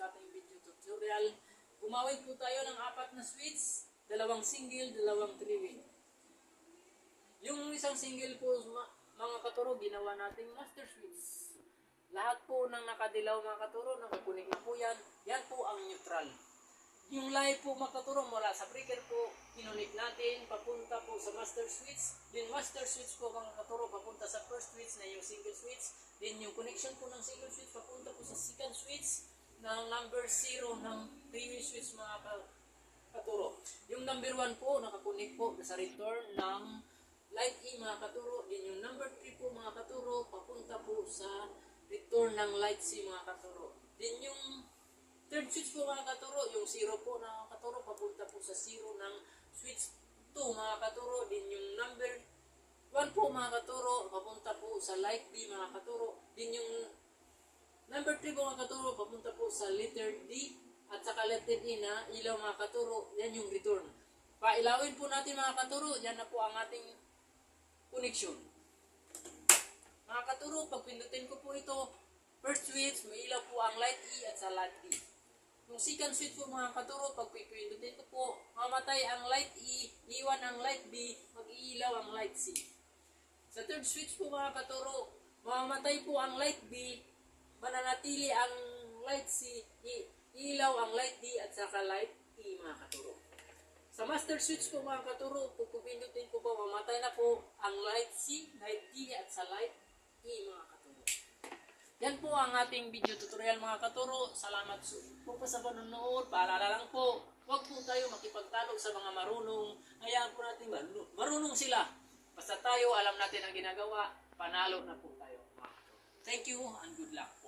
sa ating video tutorial. Gumawin po tayo ng 4 na switch, 2 single, 2 three-way. Yung isang single po, mga katuro, ginawa nating master switch. Lahat po ng nakadilaw mga katuro, nakakunik na po yan. Yan po ang neutral. Yung live po mga katuro, mula sa breaker po, kinunik natin, papunta po sa master switch. Then master switch po mga katuro, papunta sa first switch na yung single switch. Then yung connection po ng single switch, papunta po sa second switch ng number 0 ng three-way switch mga katuro. Yung number 1 po, nakakunik po sa return ng light E mga katuro. Then yung number 3 po mga katuro, papunta po sa return ng light C mga katuro. Then yung third switch po mga katuro, yung 0 po na katuro, papunta po sa 0 ng switch 2 mga katuro. Din yung number 1 po mga katuro, papunta po sa light B mga katuro. Din yung number 3 po mga katuro, papunta po sa letter D at saka letter E na ilaw mga katuro. Yan yung return. Pailawin po natin mga katuro, yan na po ang ating connection. Mga katuro, pag pindutin ko po ito, first switch, may ilaw po ang light E at sa light D. Yung second switch po mga katuro, pag pipindutin ko po, mamatay ang light E, iwan ang light B, mag-iilaw ang light C. Sa third switch po mga katuro, mamamatay po ang light B, mananatili ang light C, iilaw ang light D at saka light E mga katuro. Sa master switch po mga katuro, pag pipindutin ko po, mamatay na po ang light C, light D at sa light E mga katuro. Yan po ang ating video tutorial mga katuro. Salamat po sa panonood. Paalala lang po, huwag po tayo makipagtalo sa mga marunong. Hayaan po natin marunong sila. Basta tayo alam natin ang ginagawa, panalo na po tayo. Thank you and good luck.